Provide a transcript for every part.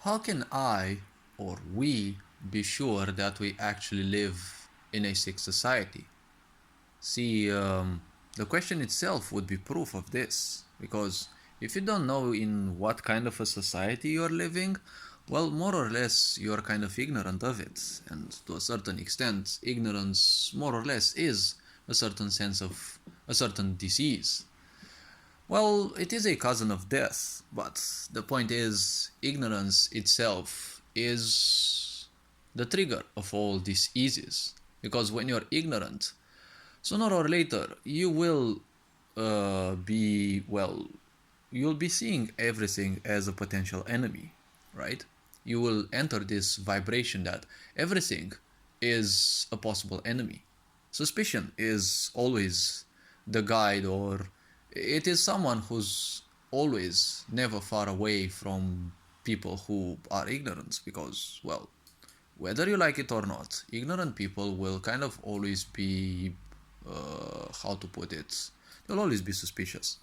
how can I or we be sure that we actually live in a sick society? See, the question itself would be proof of this, because if you don't know in what kind of a society you're living, well, more or less you're kind of ignorant of it, and to a certain extent, ignorance more or less is a certain sense of a certain disease. Well, it is a cousin of death, but the point is, ignorance itself is the trigger of all diseases. Because when you're ignorant, sooner or later you will you'll be seeing everything as a potential enemy, right? You will enter this vibration that everything is a possible enemy. Suspicion is always the guide, or it is someone who's always never far away from people who are ignorant, because, well, whether you like it or not, ignorant people will kind of always be, how to put it, they'll always be suspicious.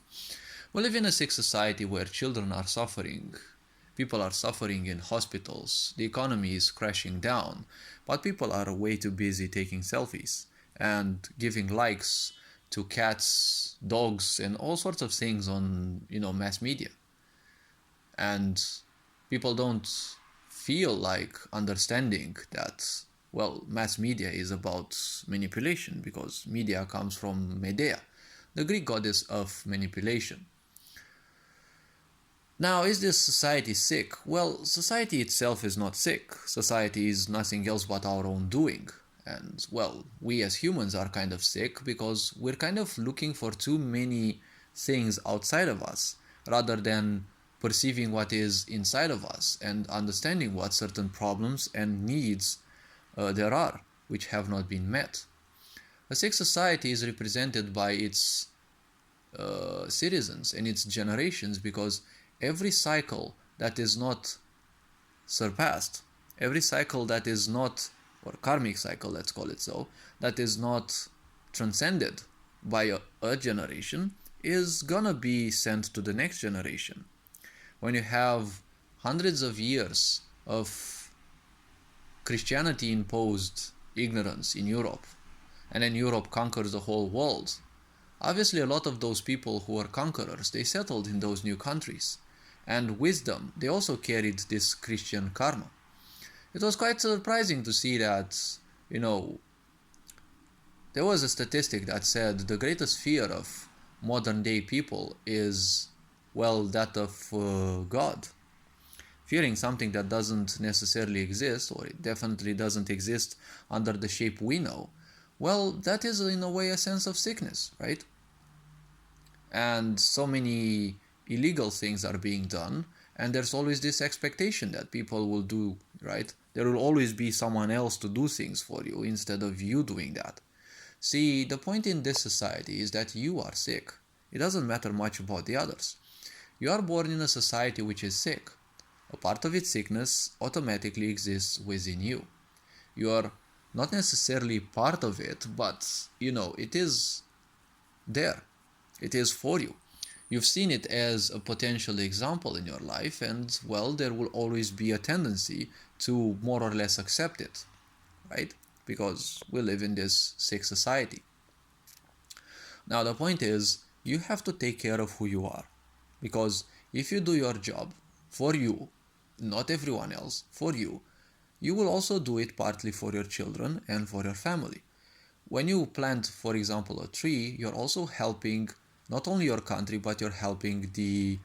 We live in a sick society where children are suffering, people are suffering in hospitals, the economy is crashing down, but people are way too busy taking selfies and giving likes to cats, dogs, and all sorts of things on, mass media. And people don't feel like understanding that, well, mass media is about manipulation, because media comes from Medea, the Greek goddess of manipulation. Now, is this society sick? Well, society itself is not sick. Society is nothing else but our own doing. And, well, we as humans are kind of sick because we're kind of looking for too many things outside of us rather than perceiving what is inside of us and understanding what certain problems and needs there are which have not been met. A sick society is represented by its citizens and its generations, because every cycle that is not surpassed, every cycle that is not, or karmic cycle, let's call it so, that is not transcended by a generation is gonna be sent to the next generation. When you have hundreds of years of Christianity imposed ignorance in Europe, and then Europe conquers the whole world, obviously a lot of those people who were conquerors, they settled in those new countries. And with them, they also carried this Christian karma. It was quite surprising to see that, there was a statistic that said the greatest fear of modern day people is, well, that of God. Fearing something that doesn't necessarily exist, or it definitely doesn't exist under the shape we know, well, that is in a way a sense of sickness, right? And so many illegal things are being done, and there's always this expectation that people will do, right? There will always be someone else to do things for you instead of you doing that. See, the point in this society is that you are sick. It doesn't matter much about the others. You are born in a society which is sick. A part of its sickness automatically exists within you. You are not necessarily part of it, but, it is there. It is for you. You've seen it as a potential example in your life, and, well, there will always be a tendency to more or less accept it, right? Because we live in this sick society. Now, the point is, you have to take care of who you are. Because if you do your job for you, not everyone else, for you, you will also do it partly for your children and for your family. When you plant, for example, a tree, you're also helping not only your country, but you're helping the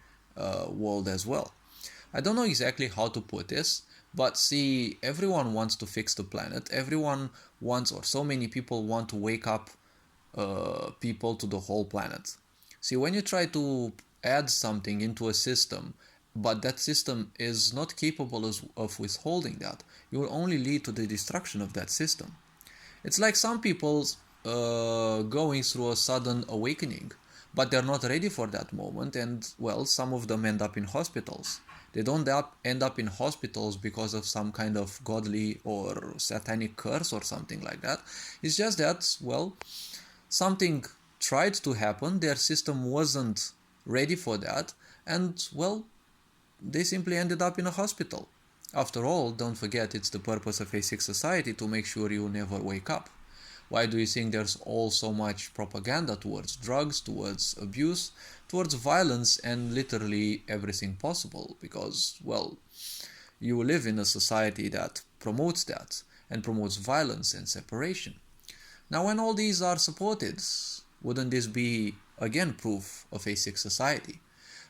world as well. I don't know exactly how to put this, but see, everyone wants to fix the planet. Everyone wants, or so many people want to wake up people to the whole planet. See, when you try to add something into a system, but that system is not capable of withholding that, you will only lead to the destruction of that system. It's like some people going through a sudden awakening, but they're not ready for that moment, and, well, some of them end up in hospitals. They don't end up in hospitals because of some kind of godly or satanic curse or something like that. It's just that, well, something tried to happen, their system wasn't ready for that, and, well, they simply ended up in a hospital. After all, don't forget it's the purpose of a sick society to make sure you never wake up. Why do you think there's all so much propaganda towards drugs, towards abuse, towards violence, and literally everything possible? Because, well, you live in a society that promotes that and promotes violence and separation. Now, when all these are supported, wouldn't this be again proof of a sick society?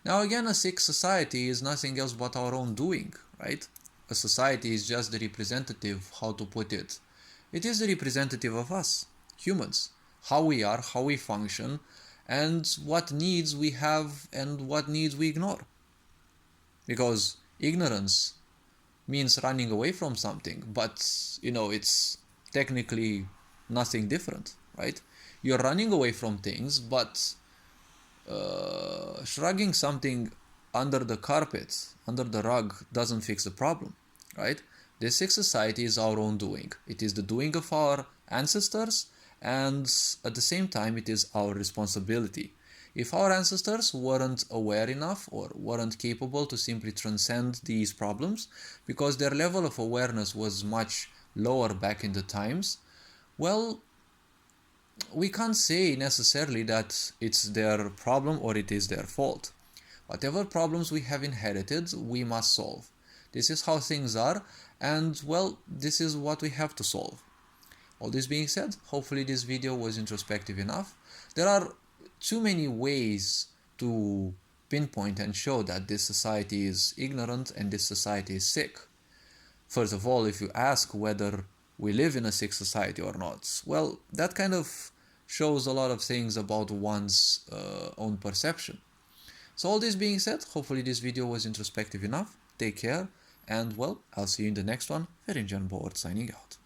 Now, again, a sick society is nothing else but our own doing, right? A society is just the representative, how to put it. It is the representative of us, humans, how we are, how we function, and what needs we have and what needs we ignore. Because ignorance means running away from something, but it's technically nothing different, right? You're running away from things, but shrugging something under the carpet, under the rug, doesn't fix the problem, right? This sick society is our own doing. It is the doing of our ancestors, and at the same time, it is our responsibility. If our ancestors weren't aware enough or weren't capable to simply transcend these problems because their level of awareness was much lower back in the times, well, we can't say necessarily that it's their problem or it is their fault. Whatever problems we have inherited, we must solve. This is how things are, and well, this is what we have to solve. All this being said, hopefully this video was introspective enough. There are too many ways to pinpoint and show that this society is ignorant and this society is sick. First of all, if you ask whether we live in a sick society or not, well, that kind of shows a lot of things about one's own perception. So all this being said, hopefully this video was introspective enough. Take care, and well, I'll see you in the next one. Ferinjan Board signing out.